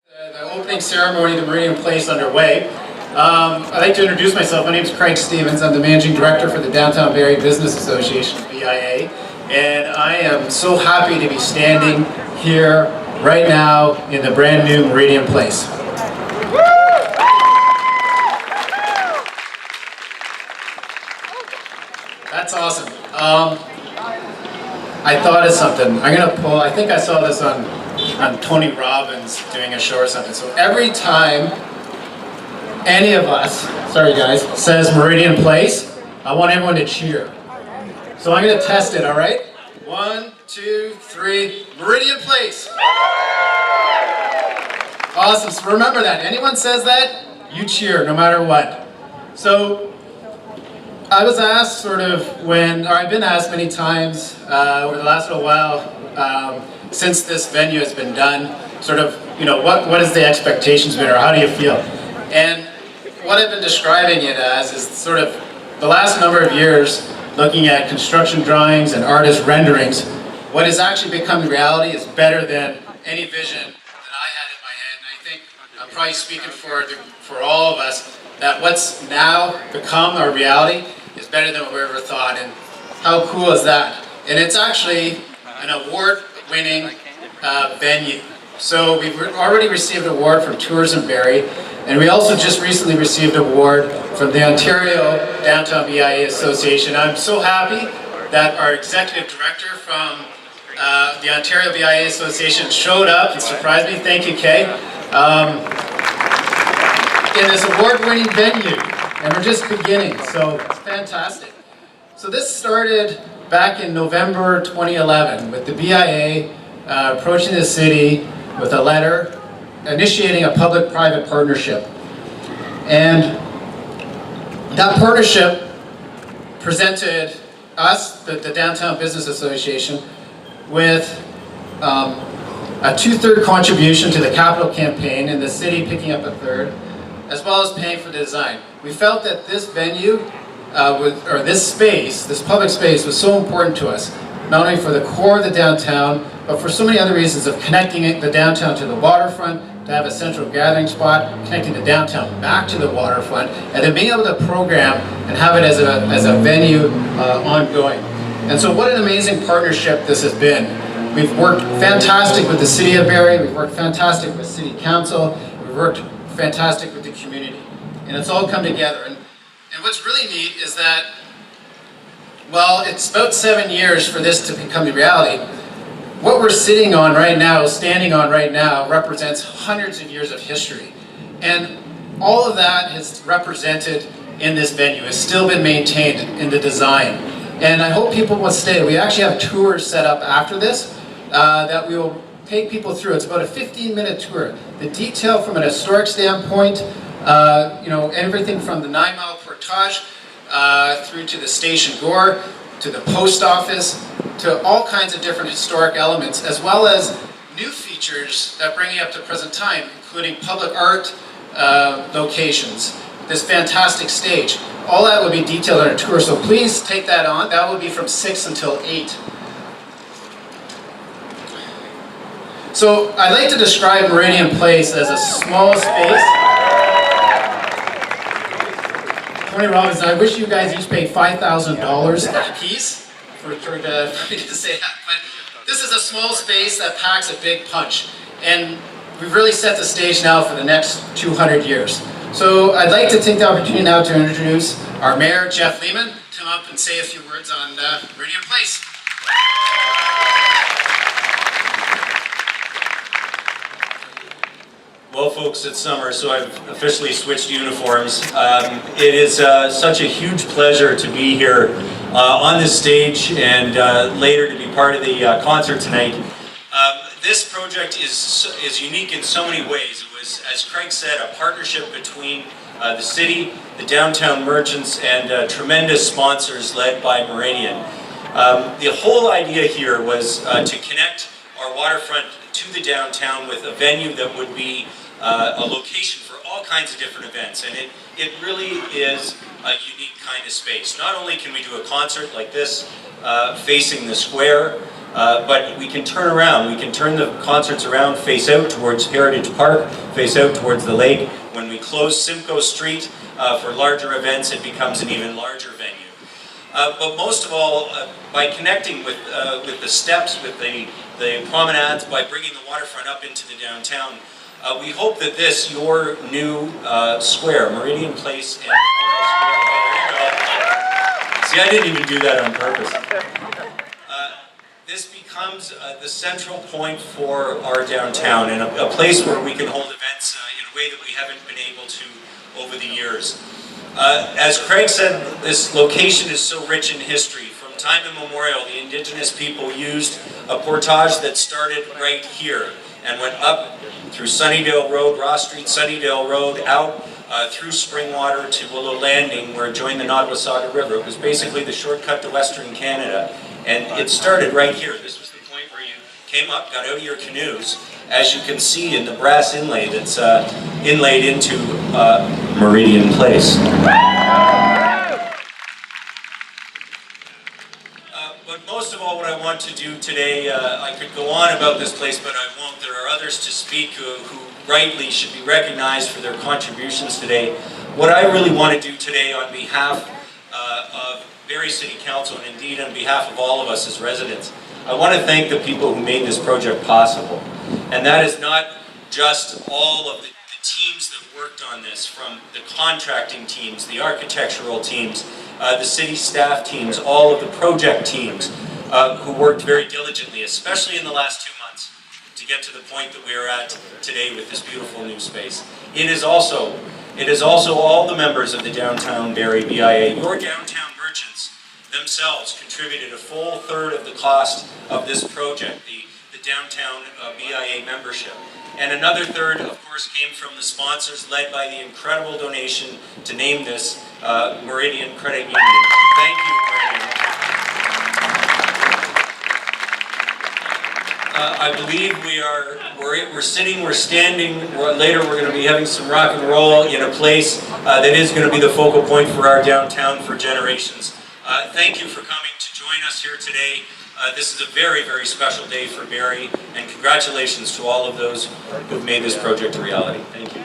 The opening ceremony of the Meridian Place underway. I'd like to introduce myself. My name is Craig Stevens. I'm the Managing Director for the Downtown Barrie Business Association, BIA, and I am so happy to be standing here right now in the brand new Meridian Place. That's awesome. I thought of something. I think I saw this on Tony Robbins doing a show or something. So every time any of us, sorry guys, says Meridian Place, I want everyone to cheer. So I'm going to test it, all right? 1, 2, 3, Meridian Place. Awesome, so remember that. Anyone says that, you cheer no matter what. So I was asked I've been asked many times over the last little while, since this venue has been done, what is the expectations been, or how do you feel? And what I've been describing it as is sort of the last number of years, looking at construction drawings and artist renderings, what has actually become reality is better than any vision that I had in my head. And I think I'm probably speaking for all of us, that what's now become our reality is better than what we ever thought. And how cool is that? And it's actually an award-winning venue. So we've already received an award from Tourism Barrie, and we also just recently received an award from the Ontario Downtown BIA Association. I'm so happy that our executive director from the Ontario BIA Association showed up and surprised me. Thank you, Kay. In this award-winning venue, and we're just beginning, so it's fantastic. So this started back in November 2011 with the BIA approaching the city with a letter initiating a public-private partnership. And that partnership presented us, the Downtown Business Association, with a 2/3 contribution to the capital campaign, and the city picking up a 1/3, as well as paying for the design. We felt that this venue, this public space was so important to us, not only for the core of the downtown, but for so many other reasons of connecting the downtown to the waterfront, to have a central gathering spot, connecting the downtown back to the waterfront, and then being able to program and have it as a venue ongoing. And so what an amazing partnership this has been. We've worked fantastic with the City of Barrie, we've worked fantastic with City Council, we've worked fantastic with the community. And it's all come together. And what's really neat is that, well, it's about 7 years for this to become a reality. What we're standing on right now, represents hundreds of years of history. And all of that is represented in this venue. It's still been maintained in the design. And I hope people will stay. We actually have tours set up after this that we will take people through. It's about a 15-minute tour. The detail from an historic standpoint, everything from the 9-mile portage through to the station door, to the post office, to all kinds of different historic elements, as well as new features that bring you up to present time, including public art locations, this fantastic stage. All that will be detailed on a tour, so please take that on. That will be from 6 until 8. So I'd like to describe Meridian Place as a small space. Tony Robbins, I wish you guys each paid $5,000 a piece for me to say that, but this is a small space that packs a big punch, and we've really set the stage now for the next 200 years. So I'd like to take the opportunity now to introduce our mayor, Jeff Lehman, come up and say a few words on Meridian Place. Well, folks, it's summer, so I've officially switched uniforms. It is such a huge pleasure to be here on this stage and later to be part of the concert tonight. This project is unique in so many ways. It was, as Craig said, a partnership between the city, the downtown merchants, and tremendous sponsors led by Meridian. The whole idea here was to connect our waterfront to the downtown with a venue that would be a location for all kinds of different events, and it really is a unique kind of space. Not only can we do a concert like this facing the square, but we can turn around. We can turn the concerts around, face out towards Heritage Park, face out towards the lake. When we close Simcoe Street for larger events, it becomes an even larger venue. But most of all, by connecting with the steps, with the promenades, by bringing the waterfront up into the downtown, we hope that this, your new square, Meridian Place and Memorial Square, oh, there you go. See, I didn't even do that on purpose. This becomes the central point for our downtown, and a place where we can hold events in a way that we haven't been able to over the years. As Craig said, this location is so rich in history. From time immemorial, the Indigenous people used a portage that started right here and went up through Sunnydale Road, Ross Street, Sunnydale Road, out through Springwater to Willow Landing, where it joined the Nottawasaga River. It was basically the shortcut to Western Canada, and it started right here. This was the point where you came up, got out of your canoes, as you can see in the brass inlay that's inlaid into Meridian Place. But most of all, what I want to do today, I could go on about this place, but I won't. There are others to speak who rightly should be recognized for their contributions today. What I really want to do today on behalf of Barrie City Council, and indeed on behalf of all of us as residents, I want to thank the people who made this project possible. And that is not just all of the teams that worked on this, from the contracting teams, the architectural teams, the city staff teams, all of the project teams who worked very diligently, especially in the last 2 months, to get to the point that we are at today with this beautiful new space. It is also all the members of the Downtown Barrie BIA. Your downtown merchants themselves contributed a full third of the cost of this project, the downtown BIA membership. And another third, of course, came from the sponsors, led by the incredible donation to name this Meridian Credit Union. Thank you, Meridian. I believe we're standing, later we're going to be having some rock and roll in a place that is going to be the focal point for our downtown for generations. Thank you for coming to join us here today. This is a very, very special day for Barrie, and congratulations to all of those who've made this project a reality. Thank you.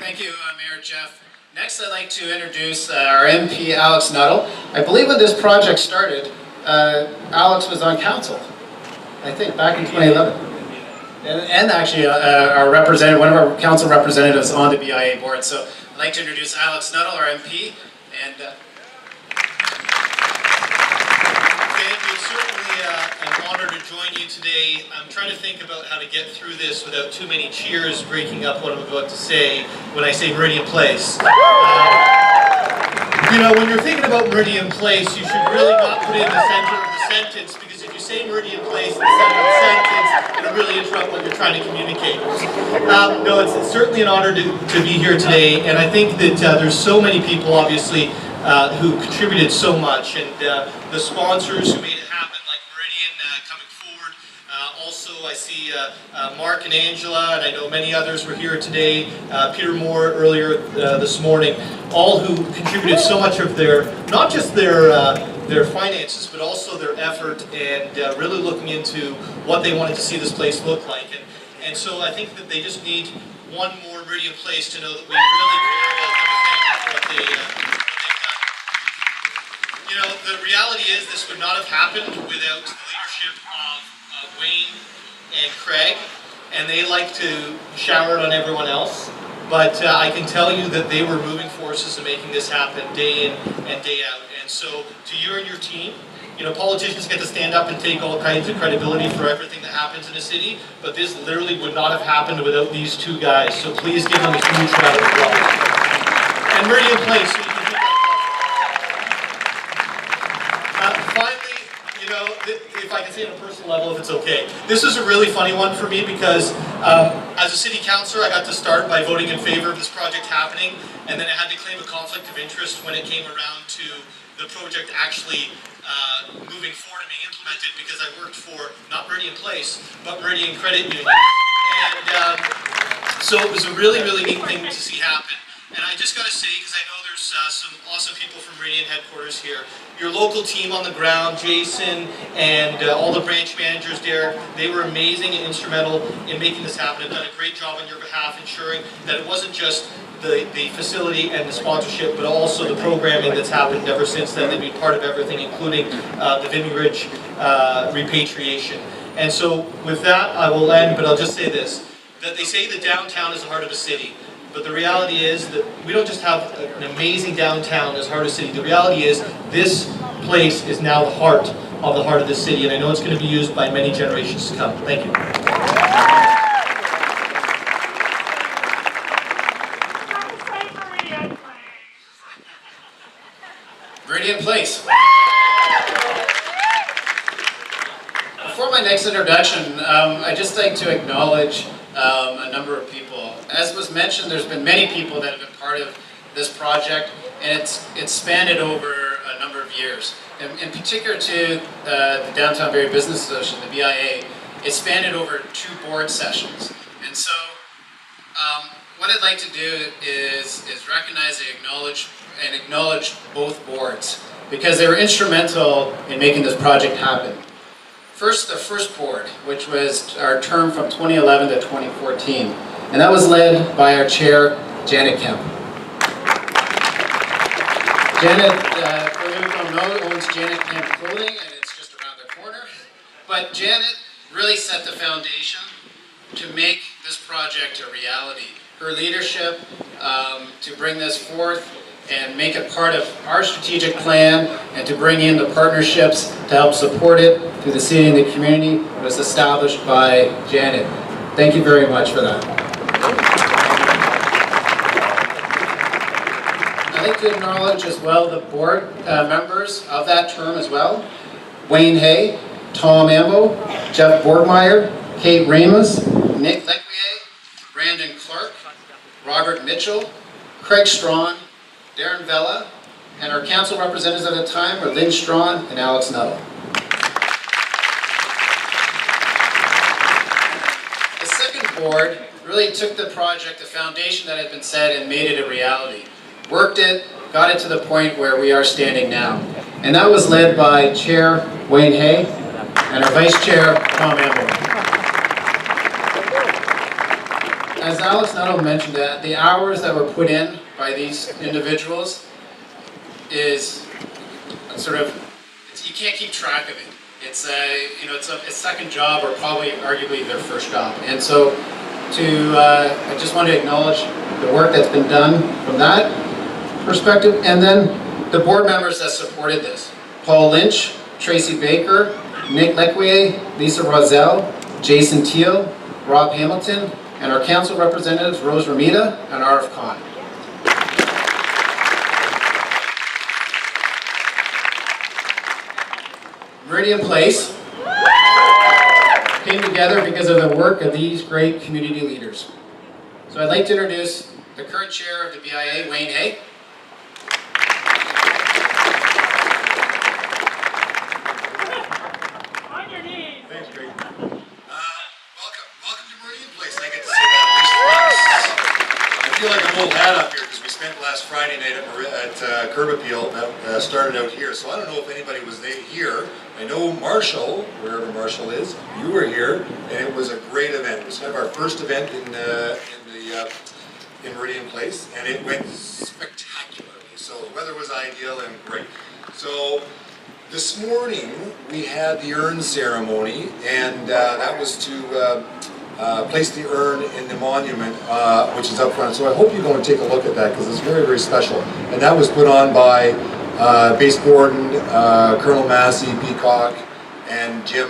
Thank you, Mayor Jeff. Next, I'd like to introduce our MP, Alex Nuttall. I believe when this project started, Alex was on council, I think, back in 2011. And actually, our representative, one of our council representatives on the BIA board. So I'd like to introduce Alex Nuttall, our MP, and Thank you. It's certainly an honor to join you today. I'm trying to think about how to get through this without too many cheers breaking up what I'm about to say when I say Meridian Place. You know, when you're thinking about Meridian Place, you should really not put it in the center of the sentence, because if you say Meridian Place in the center of the sentence, it'll really interrupt what you're trying to communicate. No, it's certainly an honor to be here today, and I think that there's so many people, obviously, who contributed so much, and the sponsors who made it happen, like Meridian coming forward. Also, I see Mark and Angela, and I know many others were here today. Peter Moore earlier this morning, all who contributed so much of their, not just their finances, but also their effort, and really looking into what they wanted to see this place look like. And so I think that they just need one more Meridian Place to know that we really care about them and thank them for what they've done. You know, the reality is this would not have happened without the leadership of Wayne and Craig, and they like to shower it on everyone else. But I can tell you that they were moving forces in making this happen day in and day out. And so to you and your team, you know, politicians get to stand up and take all kinds of credibility for everything that happens in a city, but this literally would not have happened without these two guys. So please give them a huge round of applause. And Meridian Place, so you can keep that applause. Finally, you know, if I can say on a personal level, if it's okay, this is a really funny one for me because as a city councillor, I got to start by voting in favor of this project happening, and then I had to claim a conflict of interest when it came around to the project actually moving forward and being implemented, because I worked for not Meridian Place, but Meridian Credit Union. And so it was a really, really neat thing to see happen. And I just got to say, because I know there's some awesome people from Meridian headquarters here, your local team on the ground, Jason and all the branch managers there, they were amazing and instrumental in making this happen. They've done a great job on your behalf, ensuring that it wasn't just the facility and the sponsorship, but also the programming that's happened ever since then. They've been part of everything, including the Vimy Ridge repatriation. And so with that, I will end, but I'll just say this, that they say the downtown is the heart of a city. But the reality is that we don't just have an amazing downtown as heart of the city. The reality is this place is now the heart of the city, and I know it's going to be used by many generations to come. Thank you. Meridian Place. Before my next introduction, I'd just like to acknowledge a number of people. As was mentioned, there's been many people that have been part of this project, and it's spanned over a number of years. In particular to the Downtown Barrie Business Association, the BIA, it spanned over 2 board sessions. And so what I'd like to do is recognize and acknowledge both boards, because they were instrumental in making this project happen. First, the first board, which was our term from 2011 to 2014, and that was led by our chair, Janet Kemp. Janet, for those who don't know, owns Janet Kemp Clothing, and it's just around the corner. But Janet really set the foundation to make this project a reality. Her leadership to bring this forth and make it part of our strategic plan, and to bring in the partnerships to help support it through the city and the community, was established by Janet. Thank you very much for that. I'd like to acknowledge as well the board members of that term as well. Wayne Hay, Tom Ambo, Jeff Borgmeyer, Kate Ramos, Nick Lequier, Brandon Clark, Robert Mitchell, Craig Strawn, Darren Vella, and our council representatives at the time were Lynn Strawn and Alex Nuttall. The second board really took the project, the foundation that had been set, and made it a reality. Worked it, got it to the point where we are standing now. And that was led by Chair Wayne Hay and our Vice Chair, Tom Amble. As Alex Nuttall mentioned, that the hours that were put in by these individuals is sort of, you can't keep track of it. It's a second job, or probably arguably their first job. And so I just want to acknowledge the work that's been done from that perspective, and then the board members that supported this. Paul Lynch, Tracy Baker, Nick Lequier, Lisa Roselle, Jason Teal, Rob Hamilton, and our council representatives, Rose Ramita and Arif Khan. Meridian Place came together because of the work of these great community leaders. So I'd like to introduce the current chair of the BIA, Wayne Hay. On your knees. Thanks, Greg. Welcome to Meridian Place. I get to say that at least once. I feel like an old hat up here because we spent last Friday night at Curb Appeal that started out here. So I don't know if anybody was here. I know Marshall, wherever Marshall is, you were here, and it was a great event. It was kind of our first event in Meridian Place, and it went spectacularly. So the weather was ideal and great. So this morning we had the urn ceremony, and that was to place the urn in the monument, which is up front. So I hope you go and take a look at that, because it's very, very special. And that was put on by Base Borden, Colonel Massey, Peacock, and Jim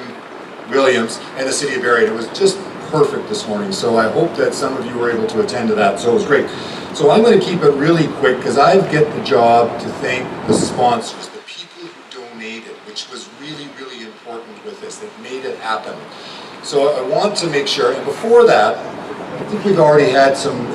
Williams, and the City of Barrie. It was just perfect this morning, so I hope that some of you were able to attend to that, so it was great. So I'm going to keep it really quick, because I get the job to thank the sponsors, the people who donated, which was really, really important with this. That made it happen. So I want to make sure, and before that, I think we've already had some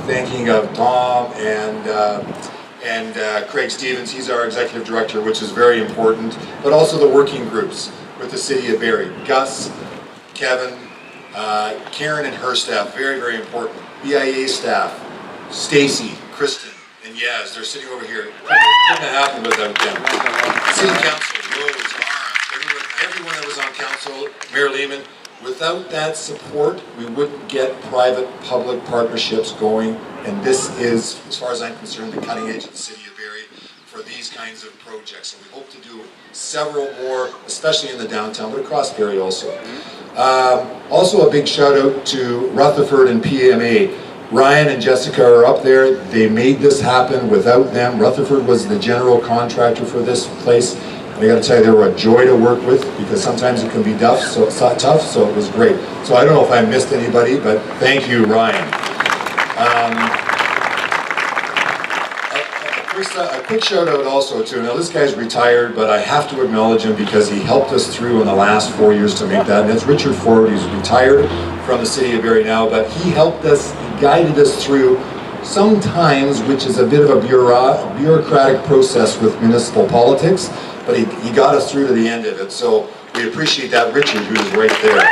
thanking of Tom and Craig Stevens. He's our executive director, which is very important, but also the working groups with the City of Barrie. Gus, Kevin, Karen and her staff, very, very important. BIA staff, Stacy, Kristen, and Yaz. They're sitting over here. Couldn't have happened without them. City Council, Rose, Ara, everyone that was on council, Mayor Lehman. Without that support, we wouldn't get private-public partnerships going, and this is, as far as I'm concerned, the cutting edge of the city of Barrie for these kinds of projects. And we hope to do several more, especially in the downtown, but across Barrie also. Also a big shout out to Rutherford and PMA. Ryan and Jessica are up there. They made this happen. Without them, Rutherford was the general contractor for this place. I got to tell you, they were a joy to work with because sometimes it can be tough, so it was great. So I don't know if I missed anybody, but thank you, Ryan. A quick shout out also to, now this guy's retired, but I have to acknowledge him because he helped us through in the last 4 years to make that, and that's Richard Ford. He's retired from the city of Barrie now, but he helped us, he guided us through sometimes, which is a bit of a bureaucratic process with municipal politics, but he got us through to the end of it, so we appreciate that, Richard, who's right there.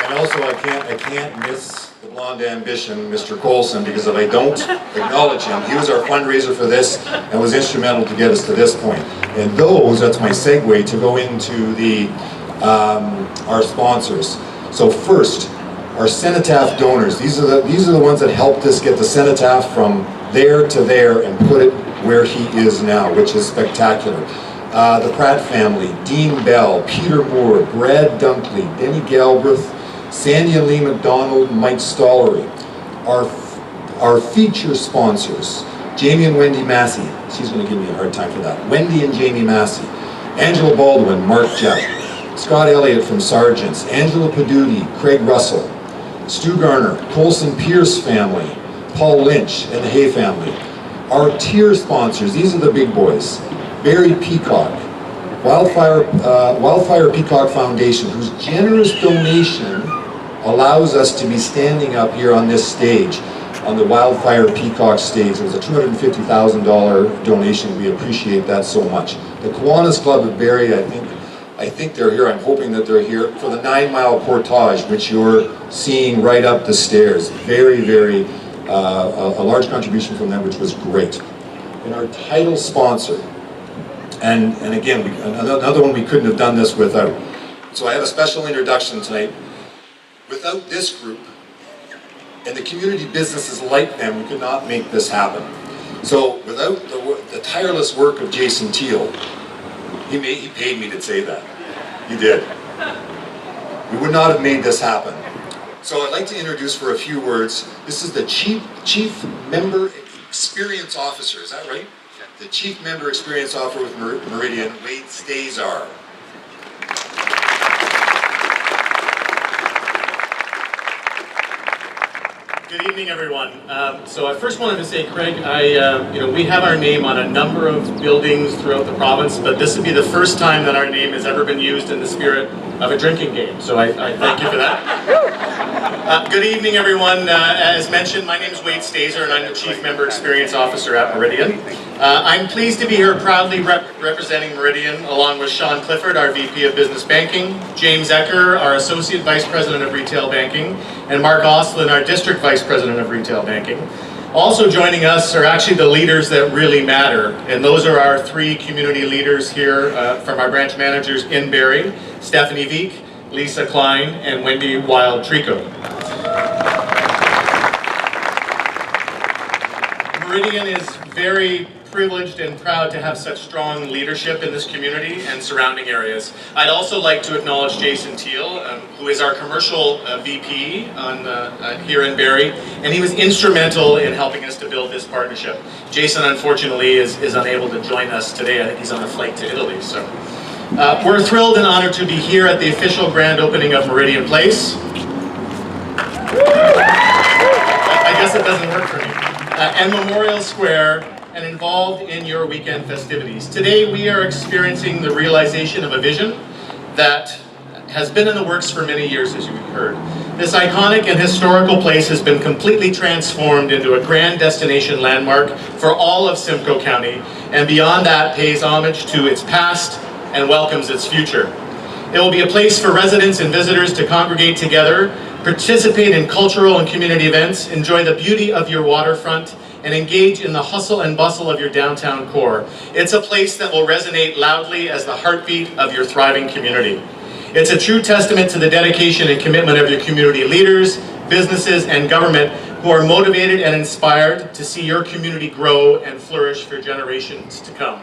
And also, I can't miss the blonde ambition, Mr. Colson, because if I don't acknowledge him, he was our fundraiser for this and was instrumental to get us to this point. And that's my segue to go into the our sponsors. So first, our cenotaph donors. These are the ones that helped us get the cenotaph from there to there and put it where he is now, which is spectacular. The Pratt family, Dean Bell, Peter Moore, Brad Dunkley, Denny Galbraith, Sandy and Lee McDonald, Mike Stollery. Our feature sponsors, Jamie and Wendy Massey. She's going to give me a hard time for that. Wendy and Jamie Massey. Angela Baldwin, Mark Jeff. Scott Elliott from Sargents. Angela Paduti, Craig Russell. Stu Garner, Colson Pierce family. Paul Lynch and the Hay family. Our tier sponsors, these are the big boys. Barrie Peacock, Wildfire Peacock Foundation, whose generous donation allows us to be standing up here on this stage, on the Wildfire Peacock stage. It was a $250,000 donation. We appreciate that so much. The Kiwanis Club of Barrie, I think they're here. I'm hoping that they're here for the 9 Mile Portage, which you're seeing right up the stairs. Very, very, a large contribution from them, which was great. And our title sponsor, and again, another one we couldn't have done this without. So I have a special introduction tonight. Without this group, and the community businesses like them, we could not make this happen. So without the tireless work of Jason Teal, he paid me to say that. He did. We would not have made this happen. So I'd like to introduce for a few words, this is the Chief Member Experience Officer, is that right? The Chief Member Experience Officer with Meridian, Wade Stazar. Good evening, everyone. So I first wanted to say, Craig, we have our name on a number of buildings throughout the province, but this would be the first time that our name has ever been used in the spirit of a drinking game. So I thank you for that. Good evening, everyone. As mentioned, my name is Wade Stazar, and I'm the Chief Member Experience Officer at Meridian. I'm pleased to be here proudly representing Meridian, along with Sean Clifford, our VP of Business Banking, James Ecker, our Associate Vice President of Retail Banking, and Mark Oslin, our District Vice President of Retail Banking. Also joining us are actually the leaders that really matter, and those are our 3 community leaders here from our branch managers in Barrie, Stephanie Veek, Lisa Klein, and Wendy Wild-Trico. Meridian is very privileged and proud to have such strong leadership in this community and surrounding areas. I'd also like to acknowledge Jason Teal, who is our commercial VP here in Barrie, and he was instrumental in helping us to build this partnership. Jason, unfortunately, is unable to join us today. I think he's on a flight to Italy. So we're thrilled and honored to be here at the official grand opening of Meridian Place. I guess it doesn't work for me. And Memorial Square, and involved in your weekend festivities. Today we are experiencing the realization of a vision that has been in the works for many years, as you've heard. This iconic and historical place has been completely transformed into a grand destination landmark for all of Simcoe County, and beyond that pays homage to its past and welcomes its future. It will be a place for residents and visitors to congregate together Participate in cultural and community events, enjoy the beauty of your waterfront, and engage in the hustle and bustle of your downtown core. It's a place that will resonate loudly as the heartbeat of your thriving community. It's a true testament to the dedication and commitment of your community leaders, businesses, and government who are motivated and inspired to see your community grow and flourish for generations to come.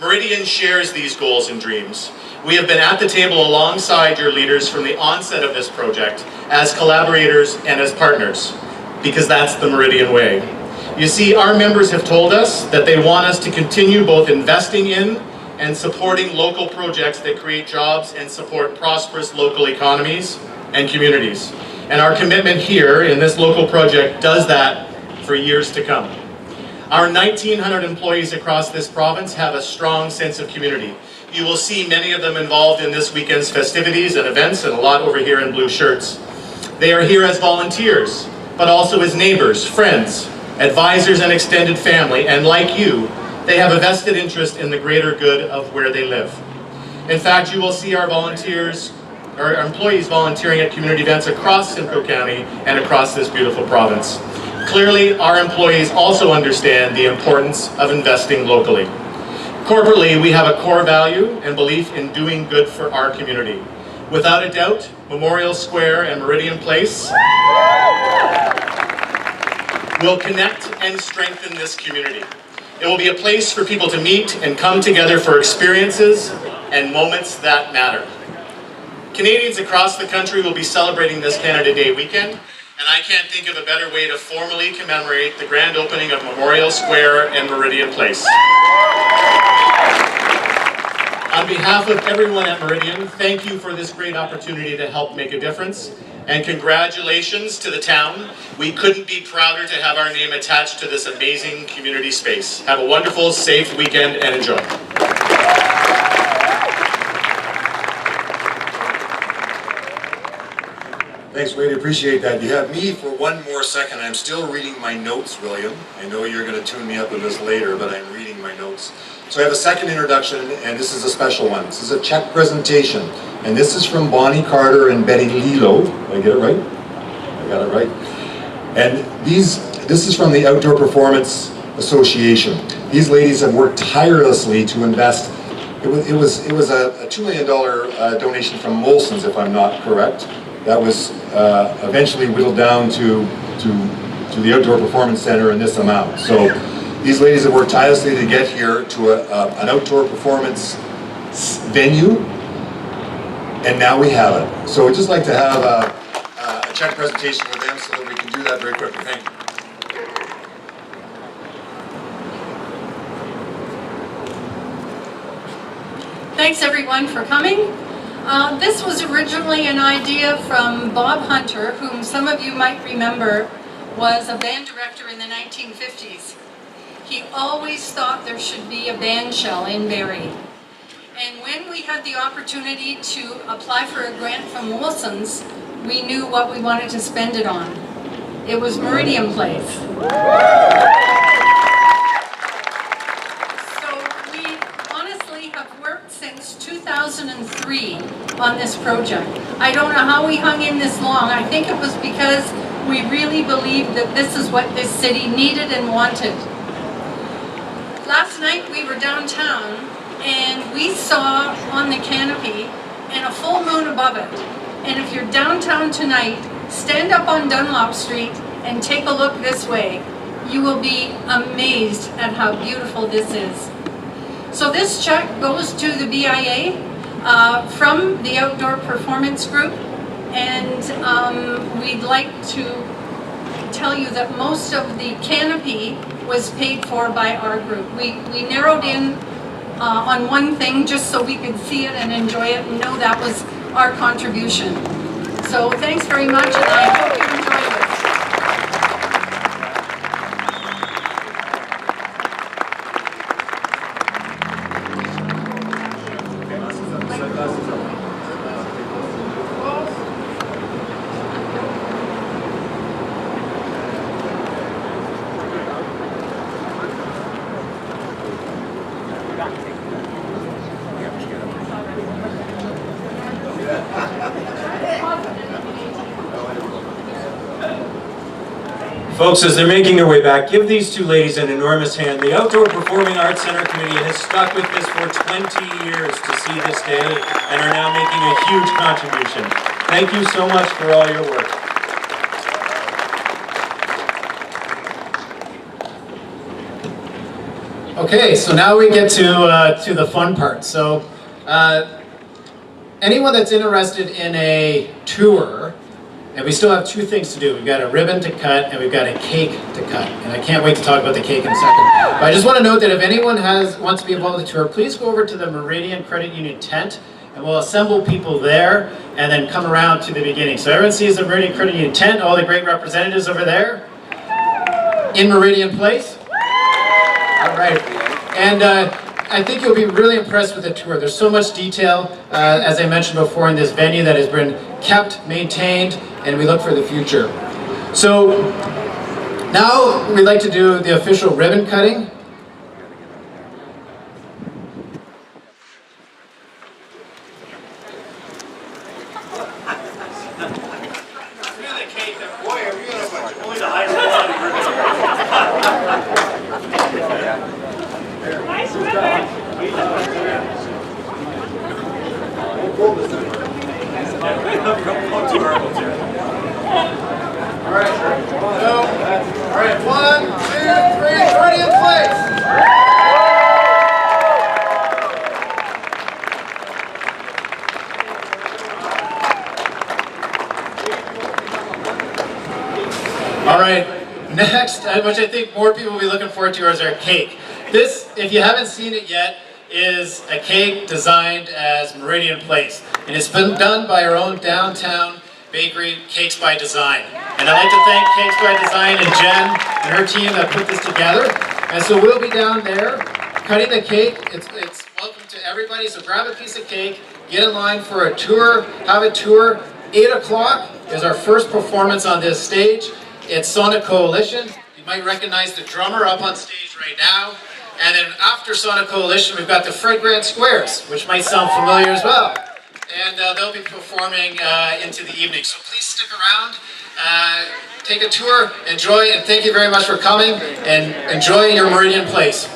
Meridian shares these goals and dreams. We have been at the table alongside your leaders from the onset of this project as collaborators and as partners, because that's the Meridian way. You see, our members have told us that they want us to continue both investing in and supporting local projects that create jobs and support prosperous local economies and communities. And our commitment here in this local project does that for years to come. Our 1,900 employees across this province have a strong sense of community. You will see many of them involved in this weekend's festivities and events, and a lot over here in blue shirts. They are here as volunteers, but also as neighbors, friends, advisors, and extended family, and like you, they have a vested interest in the greater good of where they live. In fact, you will see our employees volunteering at community events across Simcoe County and across this beautiful province. Clearly, our employees also understand the importance of investing locally. Corporately, we have a core value and belief in doing good for our community. Without a doubt, Memorial Square and Meridian Place will connect and strengthen this community. It will be a place for people to meet and come together for experiences and moments that matter. Canadians across the country will be celebrating this Canada Day weekend, and I can't think of a better way to formally commemorate the grand opening of Memorial Square and Meridian Place. On behalf of everyone at Meridian, thank you for this great opportunity to help make a difference, and congratulations to the town. We couldn't be prouder to have our name attached to this amazing community space. Have a wonderful, safe weekend and enjoy. Thanks, Wade. Appreciate that. You have me for one more second. I'm still reading my notes, William. I know you're going to tune me up with this later, but I'm reading my notes. So I have a second introduction, and this is a special one. This is a check presentation, and this is from Bonnie Carter and Betty Lilo. Did I get it right? I got it right. And this is from the Outdoor Performance Association. These ladies have worked tirelessly to invest. It was a $2 million donation from Molson's, if I'm not correct. That was eventually whittled down to the Outdoor Performance Center in this amount. So these ladies have worked tirelessly to get here to an outdoor performance venue, and now we have it. So we'd just like to have a check presentation with them so that we can do that very quickly. Thank you. Thanks everyone for coming. This was originally an idea from Bob Hunter, whom some of you might remember was a band director in the 1950s. He always thought there should be a band shell in Barrie. And when we had the opportunity to apply for a grant from Molson's, we knew what we wanted to spend it on. It was Meridian Place. Since 2003 on this project. I don't know how we hung in this long. I think it was because we really believed that this is what this city needed and wanted. Last night we were downtown and we saw on the canopy and a full moon above it. And if you're downtown tonight, stand up on Dunlop Street and take a look this way. You will be amazed at how beautiful this is. So this check goes to the BIA from the Outdoor Performance Group, and we'd like to tell you that most of the canopy was paid for by our group. We narrowed in on one thing just so we could see it and enjoy it and know that was our contribution. So thanks very much, and I hope you enjoy this. Folks, as they're making their way back, give these two ladies an enormous hand. The Outdoor Performing Arts Center Committee has stuck with this for 20 years to see this day and are now making a huge contribution. Thank you so much for all your work. Okay, so now we get to the fun part. So anyone that's interested in a tour, and we still have two things to do. We've got a ribbon to cut and we've got a cake to cut. And I can't wait to talk about the cake in a second. But I just want to note that if anyone wants to be involved in the tour, please go over to the Meridian Credit Union tent and we'll assemble people there and then come around to the beginning. So everyone sees the Meridian Credit Union tent, all the great representatives over there in Meridian Place. All right. And I think you'll be really impressed with the tour. There's so much detail, as I mentioned before, in this venue that has been kept, maintained, and we look for the future. So now we'd like to do the official ribbon cutting. Alright, 1, 2, 3, Meridian Place! Alright, next, which I think more people will be looking forward to, is our cake. This, if you haven't seen it yet, is a cake designed as Meridian Place. And it's been done by our own downtown bakery, Cakes by Design. And I'd like to thank Cakes by Design and Jen and her team that put this together. And so we'll be down there cutting the cake. It's welcome to everybody, so grab a piece of cake, get in line for a tour, have a tour. 8 o'clock is our first performance on this stage. It's Sonic Coalition. You might recognize the drummer up on stage right now. And then after Sonic Coalition, we've got the Fred Grant Squares, which might sound familiar as well. And they'll be performing into the evening. So please stick around, take a tour, enjoy, and thank you very much for coming, and enjoy your Meridian Place.